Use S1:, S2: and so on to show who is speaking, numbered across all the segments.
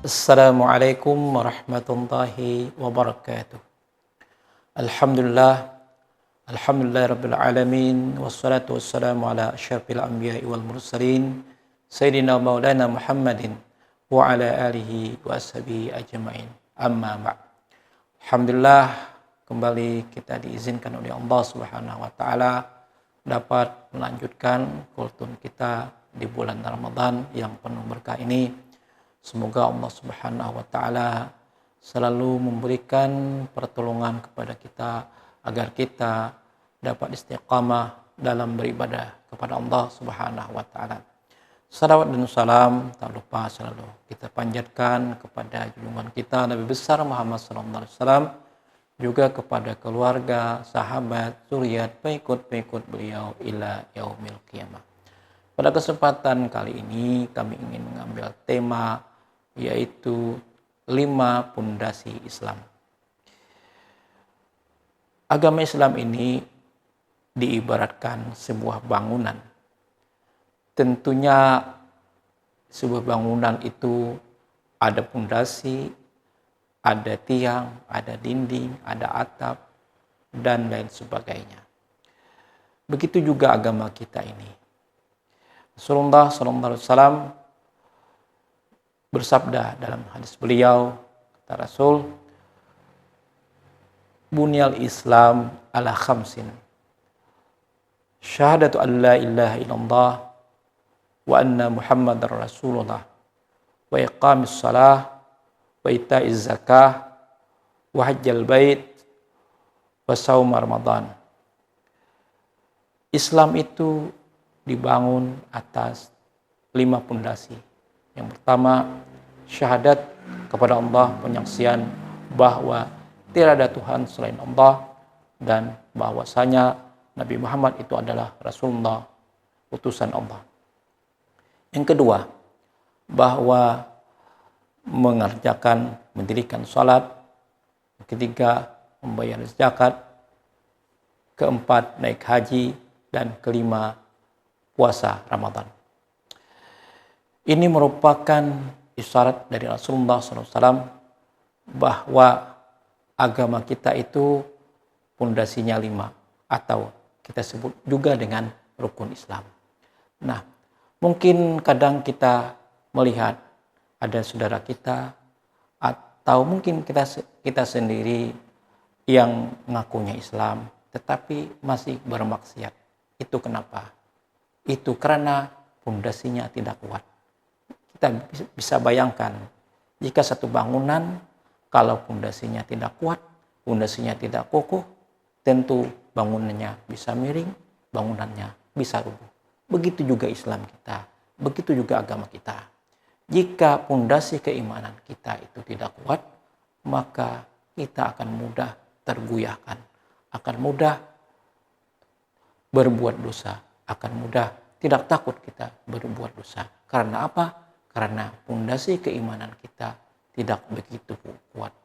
S1: Assalamualaikum warahmatullahi wabarakatuh. Alhamdulillah, alhamdulillah rabbil alamin, wassalatu wassalamu ala asyrafil anbiya'i wal mursalin, sayyidina maulana Muhammadin wa ala alihi wa ashabihi ajma'in. Amma ba'd. Alhamdulillah, kembali kita diizinkan oleh Allah Subhanahu wa taala dapat melanjutkan kultum kita di bulan Ramadan yang penuh berkah ini. Semoga Allah Subhanahu wa taala selalu memberikan pertolongan kepada kita agar kita dapat istiqamah dalam beribadah kepada Allah Subhanahu wa taala. Salawat dan salam tak lupa selalu kita panjatkan kepada junjungan kita Nabi besar Muhammad sallallahu alaihi wasallam, juga kepada keluarga, sahabat, zuriat, pengikut beliau ila yaumil qiyamah. Pada kesempatan kali ini kami ingin mengambil tema yaitu 5 pondasi Islam. Agama Islam ini diibaratkan sebuah bangunan. Tentunya sebuah bangunan itu ada pondasi, ada tiang, ada dinding, ada atap, dan lain sebagainya. Begitu juga agama kita ini. Rasulullah SAW bersabda dalam hadis beliau, kata Rasul, bunyal Islam ala khamsin, syahadatu an la ilaha illallah wa anna muhammadar rasulullah wa iqamis salah wa ita'iz zakah wa hajjal bait wa saum ramadan. Islam itu dibangun atas 5 pondasi. Yang pertama, syahadat kepada Allah, penyaksian bahwa tidak ada Tuhan selain Allah dan bahwasanya Nabi Muhammad itu adalah Rasulullah, utusan Allah. Yang kedua, bahwa mengerjakan, mendirikan salat. Yang ketiga, membayar zakat. Keempat, naik haji. Dan kelima, puasa Ramadan. Ini merupakan isyarat dari Rasulullah SAW bahwa agama kita itu pondasinya 5, atau kita sebut juga dengan rukun Islam. Nah, mungkin kadang kita melihat ada saudara kita atau mungkin kita sendiri yang mengakunya Islam tetapi masih bermaksiat. Itu kenapa? Itu karena pondasinya tidak kuat. Kita bisa bayangkan, jika satu bangunan kalau pondasinya tidak kuat, pondasinya tidak kokoh, tentu bangunannya bisa miring, bangunannya bisa rubuh. Begitu juga Islam kita, begitu juga agama kita. Jika pondasi keimanan kita itu tidak kuat, maka kita akan mudah tergoyahkan, akan mudah berbuat dosa, akan mudah tidak takut kita berbuat dosa. Karena apa? Karena pondasi keimanan kita tidak begitu kuat.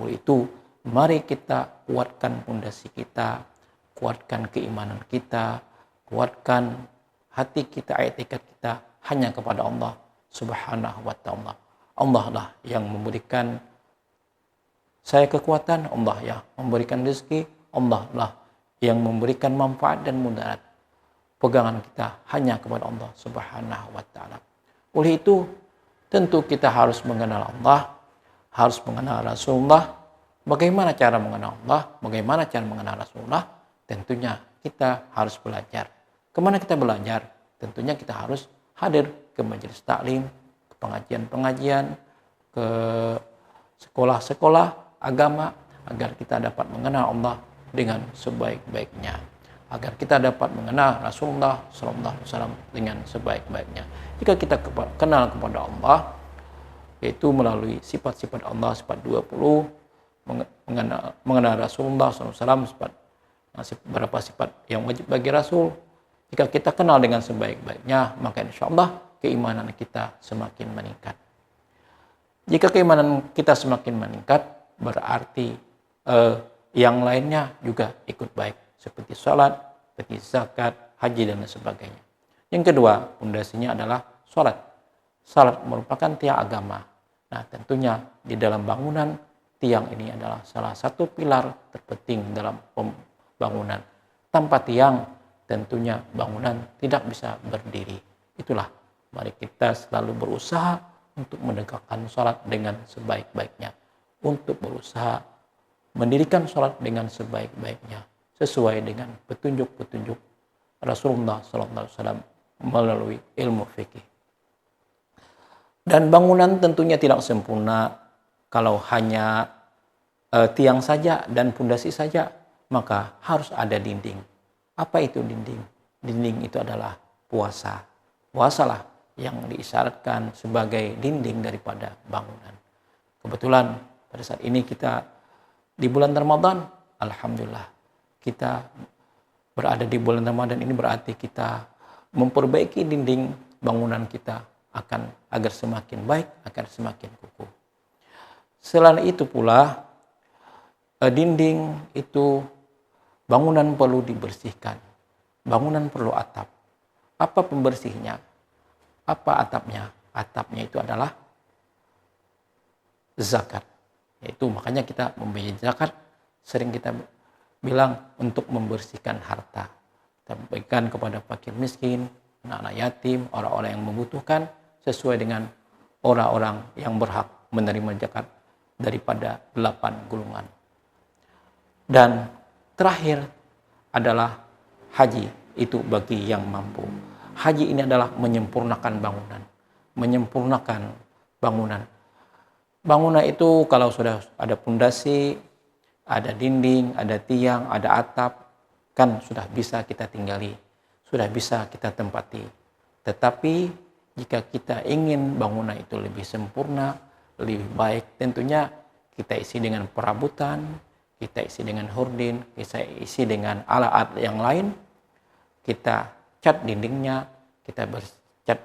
S1: Oleh itu, mari kita kuatkan pondasi kita, kuatkan keimanan kita, kuatkan hati kita, etikat kita hanya kepada Allah Subhanahu wa ta'ala. Allah lah yang memberikan saya kekuatan, Allah yang memberikan rezeki, Allah lah yang memberikan manfaat dan mudarat. Pegangan kita hanya kepada Allah Subhanahu wa ta'ala. Oleh itu, tentu kita harus mengenal Allah, harus mengenal Rasulullah. Bagaimana cara mengenal Allah? Bagaimana cara mengenal Rasulullah? Tentunya kita harus belajar. Kemana kita belajar? Tentunya kita harus hadir ke majelis taklim, ke pengajian-pengajian, ke sekolah-sekolah agama, agar kita dapat mengenal Allah dengan sebaik-baiknya, agar kita dapat mengenal Rasulullah SAW dengan sebaik-baiknya. Jika kita kenal kepada Allah, yaitu melalui sifat-sifat Allah, sifat 20, mengenal Rasulullah SAW, beberapa sifat yang wajib bagi Rasul. Jika kita kenal dengan sebaik-baiknya, maka insya Allah keimanan kita semakin meningkat. Jika keimanan kita semakin meningkat, berarti yang lainnya juga ikut baik, seperti salat, seperti zakat, haji, dan sebagainya. Yang kedua, pondasinya adalah salat. Salat merupakan tiang agama. Nah, tentunya di dalam bangunan, tiang ini adalah salah satu pilar terpenting dalam pembangunan. Tanpa tiang, tentunya bangunan tidak bisa berdiri. Itulah, mari kita selalu berusaha untuk menegakkan sholat dengan sebaik-baiknya. Untuk berusaha mendirikan sholat dengan sebaik-baiknya. Sesuai dengan petunjuk-petunjuk Rasulullah SAW melalui ilmu fikih. Dan bangunan tentunya tidak sempurna kalau hanya tiang saja dan pondasi saja, maka harus ada dinding. Apa itu dinding? Dinding itu adalah puasa. Puasalah yang diisyaratkan sebagai dinding daripada bangunan. Kebetulan pada saat ini kita di bulan Ramadan, alhamdulillah kita berada di bulan Ramadan ini berarti kita memperbaiki dinding bangunan kita agar semakin baik, agar semakin kukuh. Selain itu pula, dinding itu bangunan perlu dibersihkan. Bangunan perlu atap. Apa pembersihnya? Apa atapnya? Atapnya itu adalah zakat. Yaitu makanya kita membayar zakat, sering kita bilang untuk membersihkan harta. Kita berikan kepada fakir miskin, anak-anak yatim, orang-orang yang membutuhkan, sesuai dengan orang-orang yang berhak menerima zakat daripada 8 golongan. Dan terakhir adalah haji, itu bagi yang mampu. Haji ini adalah menyempurnakan bangunan. Menyempurnakan bangunan. Bangunan itu kalau sudah ada pondasi, ada dinding, ada tiang, ada atap, kan sudah bisa kita tinggali, sudah bisa kita tempati. Tetapi jika kita ingin bangunan itu lebih sempurna, lebih baik, tentunya kita isi dengan perabotan, kita isi dengan hordin, kita isi dengan alat-alat yang lain, kita cat dindingnya, kita cat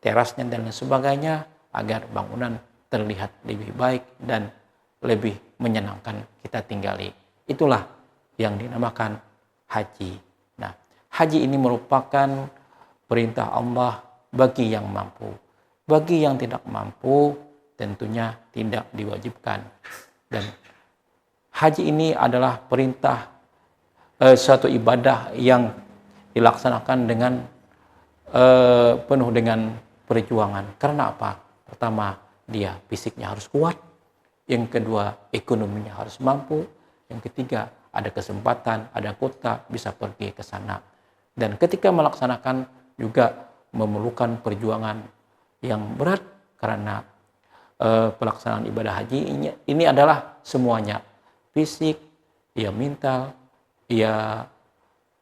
S1: terasnya dan lain sebagainya, agar bangunan terlihat lebih baik dan lebih menyenangkan kita tinggali. Itulah yang dinamakan haji. Nah, haji ini merupakan perintah Allah bagi yang mampu. Bagi yang tidak mampu, tentunya tidak diwajibkan. Dan haji ini adalah perintah suatu ibadah yang dilaksanakan dengan penuh dengan perjuangan. Karena apa? Pertama, dia fisiknya harus kuat. Yang kedua, ekonominya harus mampu. Yang ketiga, ada kesempatan, ada kota, bisa pergi ke sana. Dan ketika melaksanakan juga memerlukan perjuangan yang berat, karena pelaksanaan ibadah haji ini adalah semuanya. Fisik, ya mental, ya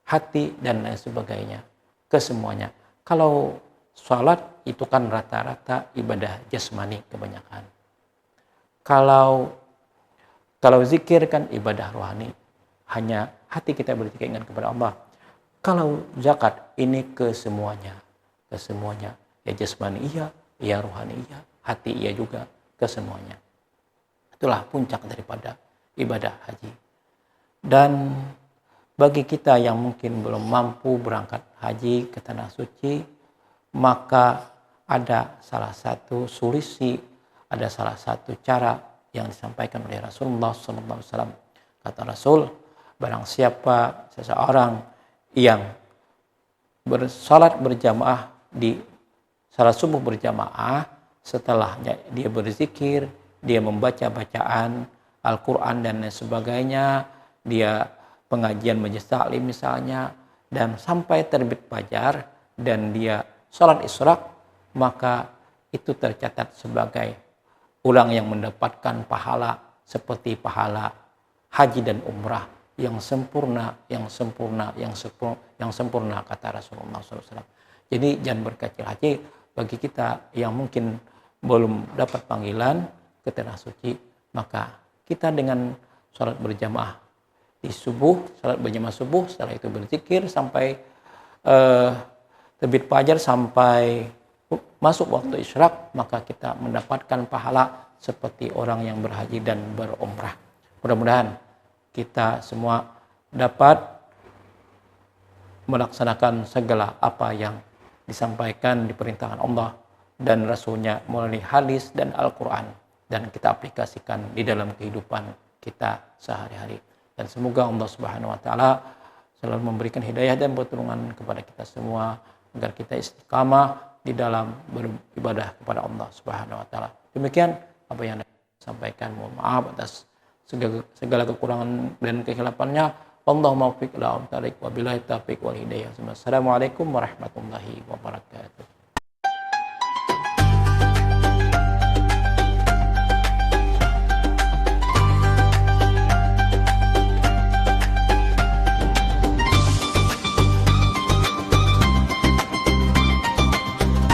S1: hati, dan lain sebagainya. Kesemuanya. Kalau sholat itu kan rata-rata ibadah jasmani kebanyakan. Kalau zikir kan ibadah rohani. Hanya hati kita berzikir ingat kepada Allah. Kalau zakat ini kesemuanya. Kesemuanya. Ya jasmani iya, ya rohani iya, hati iya juga, kesemuanya. Itulah puncak daripada ibadah haji. Dan bagi kita yang mungkin belum mampu berangkat haji ke tanah suci, maka ada salah satu solusi, ada salah satu cara yang disampaikan oleh Rasulullah SAW. Kata Rasul, barang siapa seseorang yang bersalat berjamaah di salat subuh berjamaah, setelahnya dia berzikir, dia membaca bacaan Al-Quran dan lain sebagainya, dia pengajian majelis taklim misalnya, dan sampai terbit fajar dan dia salat isyraq, maka itu tercatat sebagai orang yang mendapatkan pahala seperti pahala haji dan umrah yang sempurna, yang sempurna kata Rasulullah SAW. Jadi jangan berkecil hati bagi kita yang mungkin belum dapat panggilan ke tanah suci, maka kita dengan salat berjamaah di subuh, salat berjamaah subuh, setelah itu berzikir sampai terbit fajar sampai masuk waktu isyraq, maka kita mendapatkan pahala seperti orang yang berhaji dan berumrah. Mudah-mudahan kita semua dapat melaksanakan segala apa yang disampaikan, diperintahkan Allah dan Rasulnya melalui hadis dan Al-Quran, dan kita aplikasikan di dalam kehidupan kita sehari-hari. Dan semoga Allah Subhanahu wa Ta'ala selalu memberikan hidayah dan pertolongan kepada kita semua agar kita istiqamah di dalam beribadah kepada Allah Subhanahu wa Ta'ala. Demikian apa yang saya sampaikan. Mohon maaf atas segala kekurangan dan kehilafannya. Allahumma waffiq ila aqwamit thoriq wa billahi taufiq wal hidayah. Assalamualaikum warahmatullahi wabarakatuh.